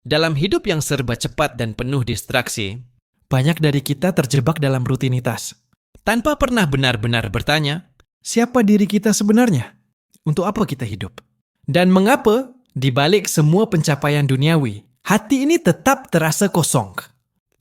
Dalam hidup yang serba cepat dan penuh distraksi, Banyak dari kita terjebak dalam rutinitas. tanpa pernah benar-benar bertanya, Siapa diri kita sebenarnya? Untuk apa kita hidup? dan mengapa di balik semua pencapaian duniawi, Hati ini tetap terasa kosong.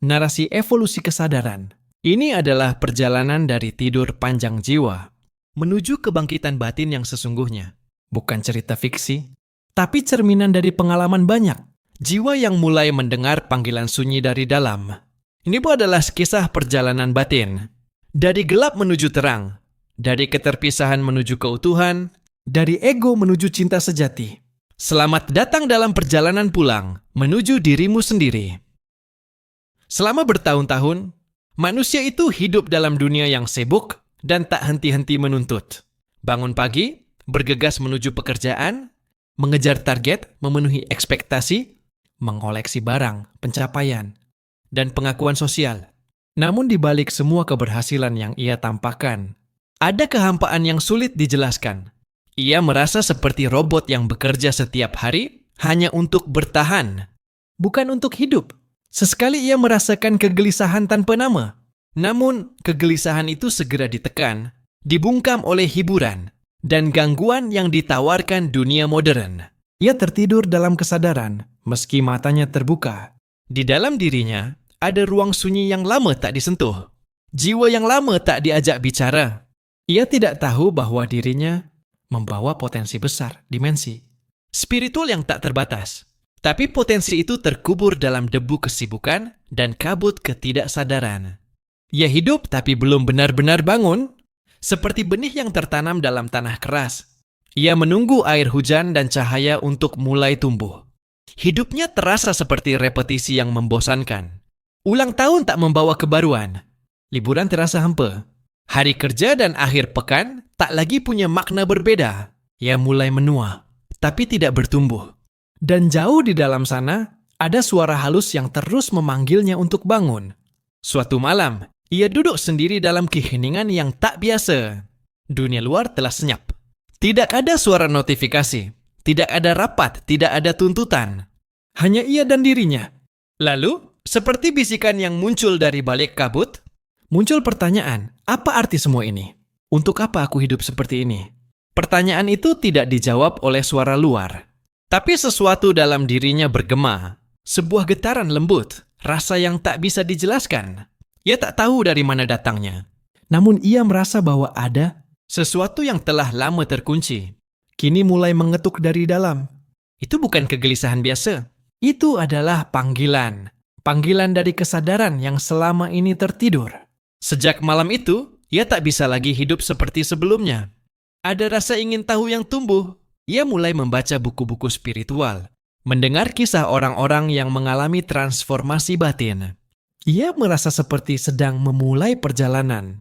narasi evolusi kesadaran. Ini adalah perjalanan dari tidur panjang jiwa menuju kebangkitan batin yang sesungguhnya. Bukan cerita fiksi, tapi cerminan dari pengalaman banyak. Jiwa yang mulai mendengar panggilan sunyi dari dalam. Ini pun adalah kisah perjalanan batin. Dari gelap menuju terang, dari keterpisahan menuju keutuhan. Dari ego menuju cinta sejati. Selamat datang dalam perjalanan pulang menuju dirimu sendiri. Selama bertahun-tahun, manusia itu hidup dalam dunia yang sibuk dan tak henti-henti menuntut. Bangun pagi, bergegas menuju pekerjaan, mengejar target, memenuhi ekspektasi, Mengoleksi barang, pencapaian. dan pengakuan sosial. Namun di balik semua keberhasilan yang ia tampakkan, Ada kehampaan yang sulit dijelaskan. Ia merasa seperti robot yang bekerja setiap hari hanya untuk bertahan. bukan untuk hidup. Sesekali ia merasakan kegelisahan tanpa nama. Namun, kegelisahan itu segera ditekan, dibungkam oleh hiburan, dan gangguan yang ditawarkan dunia modern. Ia tertidur dalam kesadaran, meski matanya terbuka. Di dalam dirinya, ada ruang sunyi yang lama tak disentuh. Jiwa yang lama tak diajak bicara. Ia tidak tahu bahwa dirinya membawa potensi besar, dimensi. Spiritual yang tak terbatas. Tapi potensi itu terkubur dalam debu kesibukan dan kabut ketidaksadaran. Ia hidup tapi belum benar-benar bangun, seperti benih yang tertanam dalam tanah keras. Ia menunggu air hujan dan cahaya untuk mulai tumbuh. Hidupnya terasa seperti repetisi yang membosankan. Ulang tahun tak membawa kebaruan. Liburan terasa hampa. Hari kerja dan akhir pekan tak lagi punya makna berbeda. Ia mulai menua, tapi tidak bertumbuh. Dan jauh di dalam sana, ada suara halus yang terus memanggilnya untuk bangun. Suatu malam, ia duduk sendiri dalam keheningan yang tak biasa. Dunia luar telah senyap. Tidak ada suara notifikasi, tidak ada rapat, tidak ada tuntutan. Hanya ia dan dirinya. Lalu, seperti bisikan yang muncul dari balik kabut, Muncul pertanyaan, apa arti semua ini? Untuk apa aku hidup seperti ini? pertanyaan itu tidak dijawab oleh suara luar. Tapi sesuatu dalam dirinya bergema. Sebuah getaran lembut, rasa yang tak bisa dijelaskan. Ia tak tahu dari mana datangnya. Namun ia merasa bahwa ada, Sesuatu yang telah lama terkunci. kini mulai mengetuk dari dalam. Itu bukan kegelisahan biasa. Itu adalah panggilan. Panggilan dari kesadaran yang selama ini tertidur. Sejak malam itu, ia tak bisa lagi hidup seperti sebelumnya. Ada rasa ingin tahu yang tumbuh. Ia mulai membaca buku-buku spiritual, mendengar kisah orang-orang yang mengalami transformasi batin. Ia merasa seperti sedang memulai perjalanan.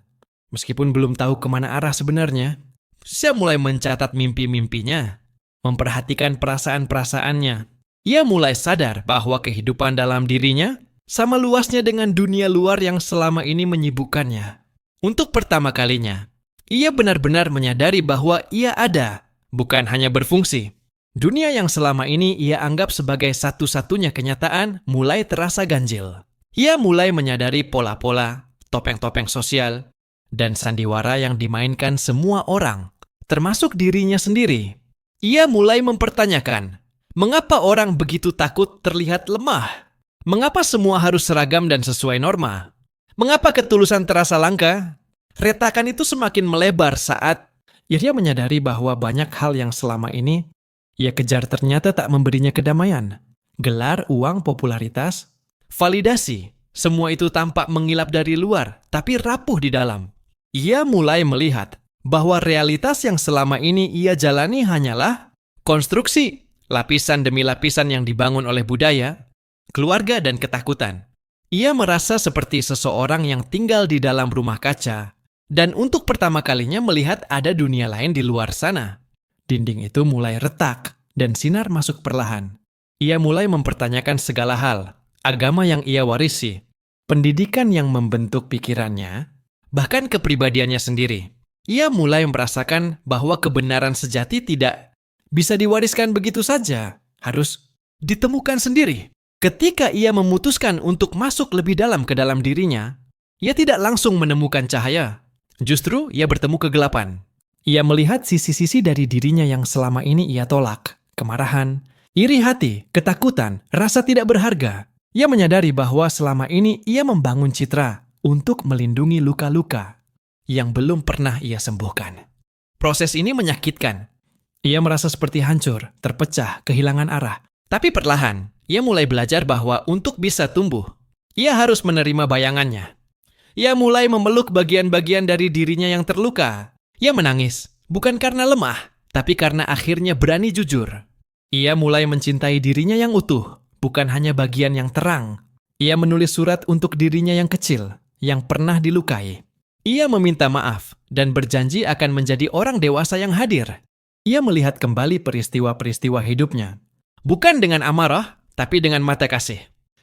Meskipun belum tahu kemana arah sebenarnya, ia mulai mencatat mimpi-mimpinya, memperhatikan perasaan-perasaannya. Ia mulai sadar bahwa kehidupan dalam dirinya sama luasnya dengan dunia luar yang selama ini menyibukkannya. Untuk pertama kalinya, ia benar-benar menyadari bahwa ia ada, bukan hanya berfungsi. Dunia yang selama ini ia anggap sebagai satu-satunya kenyataan mulai terasa ganjil. Ia mulai menyadari pola-pola, topeng-topeng sosial, dan sandiwara yang dimainkan semua orang, termasuk dirinya sendiri. Ia mulai mempertanyakan, mengapa orang begitu takut terlihat lemah? Mengapa semua harus seragam dan sesuai norma? Mengapa ketulusan terasa langka? Retakan itu semakin melebar saat Ia menyadari bahwa banyak hal yang selama ini ia kejar ternyata tak memberinya kedamaian. Gelar, uang, popularitas. validasi, semua itu tampak mengilap dari luar, tapi rapuh di dalam. Ia mulai melihat bahwa realitas yang selama ini ia jalani hanyalah konstruksi, lapisan demi lapisan yang dibangun oleh budaya, keluarga, dan ketakutan. Ia merasa seperti seseorang yang tinggal di dalam rumah kaca, dan untuk pertama kalinya melihat ada dunia lain di luar sana. Dinding itu mulai retak, dan sinar masuk perlahan. Ia mulai mempertanyakan segala hal, agama yang ia warisi, Pendidikan yang membentuk pikirannya, bahkan kepribadiannya sendiri. Ia mulai merasakan bahwa kebenaran sejati tidak bisa diwariskan begitu saja, harus ditemukan sendiri. Ketika ia memutuskan untuk masuk lebih dalam ke dalam dirinya, ia tidak langsung menemukan cahaya. Justru ia bertemu kegelapan. Ia melihat sisi-sisi dari dirinya yang selama ini ia tolak. Kemarahan, iri hati, ketakutan, rasa tidak berharga. Ia menyadari bahwa selama ini ia membangun citra untuk melindungi luka-luka yang belum pernah ia sembuhkan. Proses ini menyakitkan. Ia merasa seperti hancur, terpecah, kehilangan arah. Tapi perlahan, ia mulai belajar bahwa untuk bisa tumbuh, ia harus menerima bayangannya. Ia mulai memeluk bagian-bagian dari dirinya yang terluka. Ia menangis, bukan karena lemah, tapi karena akhirnya berani jujur. Ia mulai mencintai dirinya yang utuh, bukan hanya bagian yang terang. Ia menulis surat untuk dirinya yang kecil, yang pernah dilukai. Ia meminta maaf dan berjanji akan menjadi orang dewasa yang hadir. Ia melihat kembali peristiwa-peristiwa hidupnya. Bukan dengan amarah, tapi dengan mata kasih.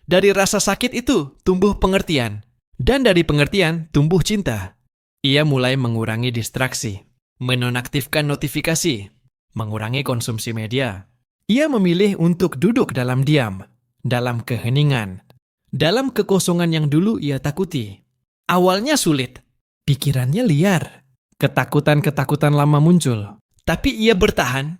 Dari rasa sakit itu tumbuh pengertian. Dan dari pengertian tumbuh cinta. Ia mulai mengurangi distraksi, menonaktifkan notifikasi, mengurangi konsumsi media. Ia memilih untuk duduk dalam diam, dalam keheningan, dalam kekosongan yang dulu ia takuti. Awalnya sulit. Pikirannya liar. Ketakutan-ketakutan lama muncul. Tapi ia bertahan.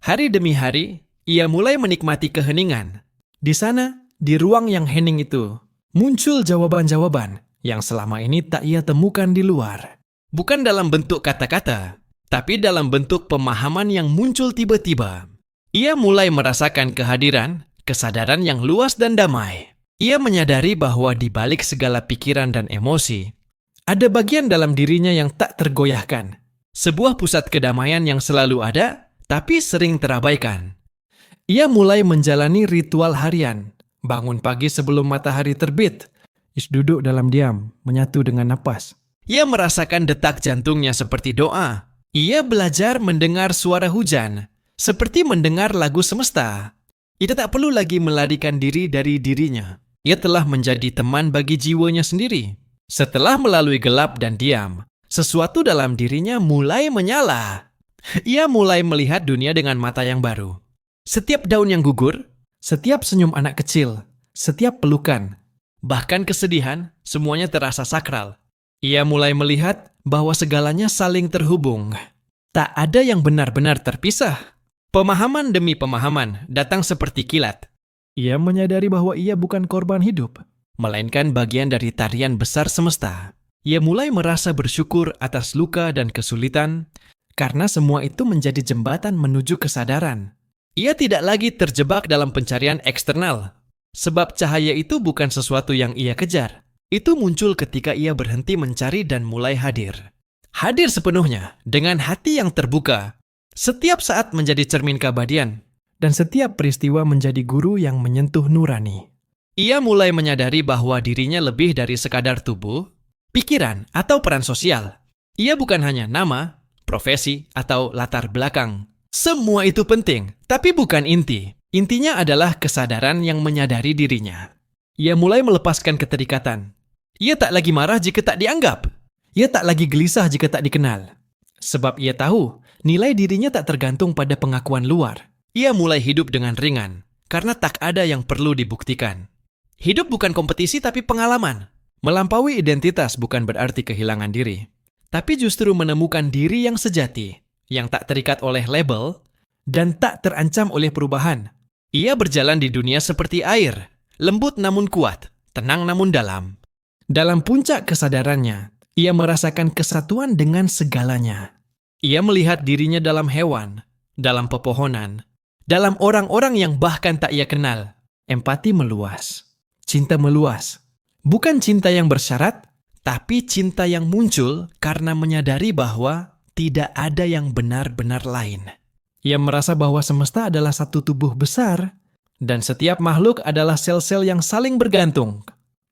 Hari demi hari, ia mulai menikmati keheningan. Di sana, di ruang yang hening itu, muncul jawaban-jawaban yang selama ini tak ia temukan di luar. Bukan dalam bentuk kata-kata, tapi dalam bentuk pemahaman yang muncul tiba-tiba. Ia mulai merasakan kehadiran, kesadaran yang luas dan damai. Ia menyadari bahwa di balik segala pikiran dan emosi, ada bagian dalam dirinya yang tak tergoyahkan. Sebuah pusat kedamaian yang selalu ada, tapi sering terabaikan. Ia mulai menjalani ritual harian. Bangun pagi sebelum matahari terbit. Duduk dalam diam, menyatu dengan napas. Ia merasakan detak jantungnya seperti doa. Ia belajar mendengar suara hujan, seperti mendengar lagu semesta. Ia tak perlu lagi melarikan diri dari dirinya. Ia telah menjadi teman bagi jiwanya sendiri. Setelah melalui gelap dan diam, sesuatu dalam dirinya mulai menyala. Ia mulai melihat dunia dengan mata yang baru. Setiap daun yang gugur, setiap senyum anak kecil, setiap pelukan, bahkan kesedihan, semuanya terasa sakral. Ia mulai melihat bahwa segalanya saling terhubung. Tak ada yang benar-benar terpisah. Pemahaman demi pemahaman datang seperti kilat. Ia menyadari bahwa ia bukan korban hidup, melainkan bagian dari tarian besar semesta. Ia mulai merasa bersyukur atas luka dan kesulitan, karena semua itu menjadi jembatan menuju kesadaran. Ia tidak lagi terjebak dalam pencarian eksternal, sebab cahaya itu bukan sesuatu yang ia kejar. Itu muncul ketika ia berhenti mencari dan mulai hadir. Hadir sepenuhnya, dengan hati yang terbuka. Setiap saat menjadi cermin keabadian, dan setiap peristiwa menjadi guru yang menyentuh nurani. Ia mulai menyadari bahwa dirinya lebih dari sekadar tubuh, pikiran, atau peran sosial. Ia bukan hanya nama, profesi, atau latar belakang. Semua itu penting, tapi bukan inti. Intinya adalah kesadaran yang menyadari dirinya. Ia mulai melepaskan keterikatan. Ia tak lagi marah jika tak dianggap. Ia tak lagi gelisah jika tak dikenal. Sebab ia tahu, nilai dirinya tak tergantung pada pengakuan luar. Ia mulai hidup dengan ringan, karena tak ada yang perlu dibuktikan. Hidup bukan kompetisi tapi pengalaman. Melampaui identitas bukan berarti kehilangan diri, tapi justru menemukan diri yang sejati, yang tak terikat oleh label, dan tak terancam oleh perubahan. Ia berjalan di dunia seperti air, lembut namun kuat, tenang namun dalam. Dalam puncak kesadarannya, ia merasakan kesatuan dengan segalanya. Ia melihat dirinya dalam hewan, dalam pepohonan, dalam orang-orang yang bahkan tak ia kenal. Empati meluas, cinta meluas. Bukan cinta yang bersyarat, tapi cinta yang muncul karena menyadari bahwa tidak ada yang benar-benar lain. Ia merasa bahwa semesta adalah satu tubuh besar, dan setiap makhluk adalah sel-sel yang saling bergantung.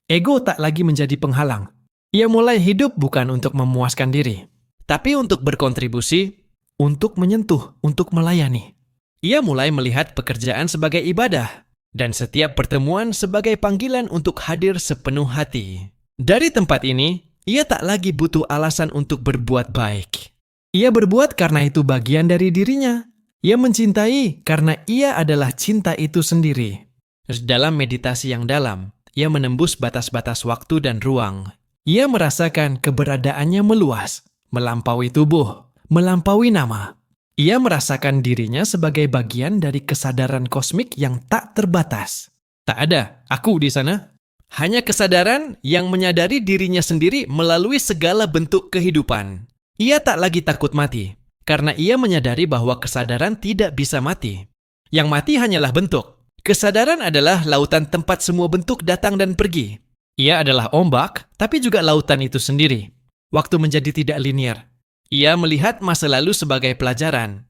Ego tak lagi menjadi penghalang. Ia mulai hidup bukan untuk memuaskan diri, tapi untuk berkontribusi, untuk menyentuh, untuk melayani. Ia mulai melihat pekerjaan sebagai ibadah, dan setiap pertemuan sebagai panggilan untuk hadir sepenuh hati. Dari tempat ini, ia tak lagi butuh alasan untuk berbuat baik. Ia berbuat karena itu bagian dari dirinya. Ia mencintai karena ia adalah cinta itu sendiri. Dalam meditasi yang dalam, ia menembus batas-batas waktu dan ruang. Ia merasakan keberadaannya meluas, melampaui tubuh, melampaui nama. Ia merasakan dirinya sebagai bagian dari kesadaran kosmik yang tak terbatas. Tak ada aku di sana. Hanya kesadaran yang menyadari dirinya sendiri melalui segala bentuk kehidupan. Ia tak lagi takut mati, karena ia menyadari bahwa kesadaran tidak bisa mati. Yang mati hanyalah bentuk. Kesadaran adalah lautan tempat semua bentuk datang dan pergi. Ia adalah ombak, tapi juga lautan itu sendiri. Waktu menjadi tidak linear. Ia melihat masa lalu sebagai pelajaran,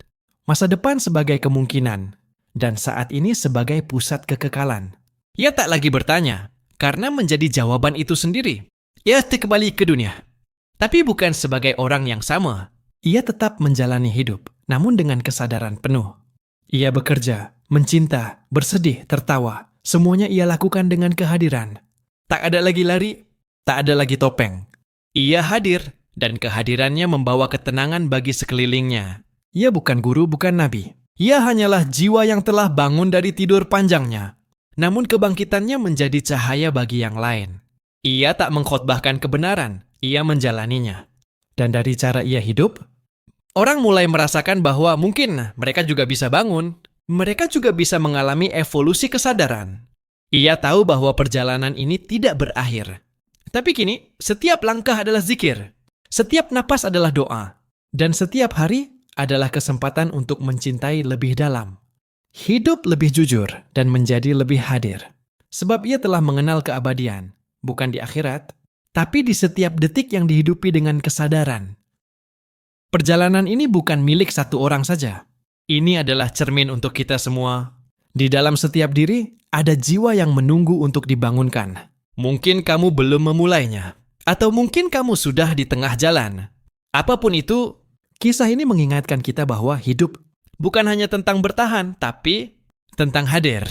Masa depan sebagai kemungkinan, dan saat ini sebagai pusat kekekalan. ia tak lagi bertanya, karena menjadi jawaban itu sendiri. Ia kembali ke dunia. Tapi bukan sebagai orang yang sama. Ia tetap menjalani hidup, namun dengan kesadaran penuh. Ia bekerja, mencinta, bersedih, tertawa. Semuanya ia lakukan dengan kehadiran. Tak ada lagi lari, tak ada lagi topeng. Ia hadir, dan kehadirannya membawa ketenangan bagi sekelilingnya. Ia bukan guru, bukan nabi. Ia hanyalah jiwa yang telah bangun dari tidur panjangnya. Namun kebangkitannya menjadi cahaya bagi yang lain. Ia tak mengkhotbahkan kebenaran, ia menjalaninya. Dan dari cara ia hidup, Orang mulai merasakan bahwa mungkin mereka juga bisa bangun. Mereka juga bisa mengalami evolusi kesadaran. Ia tahu bahwa perjalanan ini tidak berakhir. Tapi kini, setiap langkah adalah zikir. Setiap napas adalah doa. dan setiap hari adalah kesempatan untuk mencintai lebih dalam. Hidup lebih jujur dan menjadi lebih hadir. Sebab ia telah mengenal keabadian, bukan di akhirat, tapi di setiap detik yang dihidupi dengan kesadaran. Perjalanan ini bukan milik satu orang saja. Ini adalah cermin untuk kita semua. Di dalam setiap diri, ada jiwa yang menunggu untuk dibangunkan. Mungkin kamu belum memulainya. Atau mungkin kamu sudah di tengah jalan. Apapun itu, Kisah ini mengingatkan kita bahwa hidup bukan hanya tentang bertahan, tapi tentang hadir.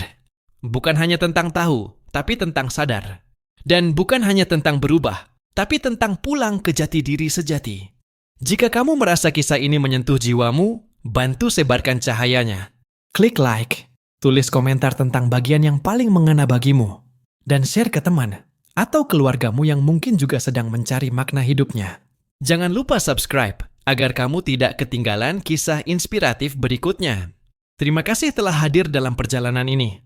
Bukan hanya tentang tahu, tapi tentang sadar. Dan bukan hanya tentang berubah, tapi tentang pulang ke jati diri sejati. Jika kamu merasa kisah ini menyentuh jiwamu, bantu sebarkan cahayanya. klik like, tulis komentar tentang bagian yang paling mengena bagimu, dan share ke teman atau keluargamu yang mungkin juga sedang mencari makna hidupnya. Jangan lupa subscribe agar kamu tidak ketinggalan kisah inspiratif berikutnya. Terima kasih telah hadir dalam perjalanan ini.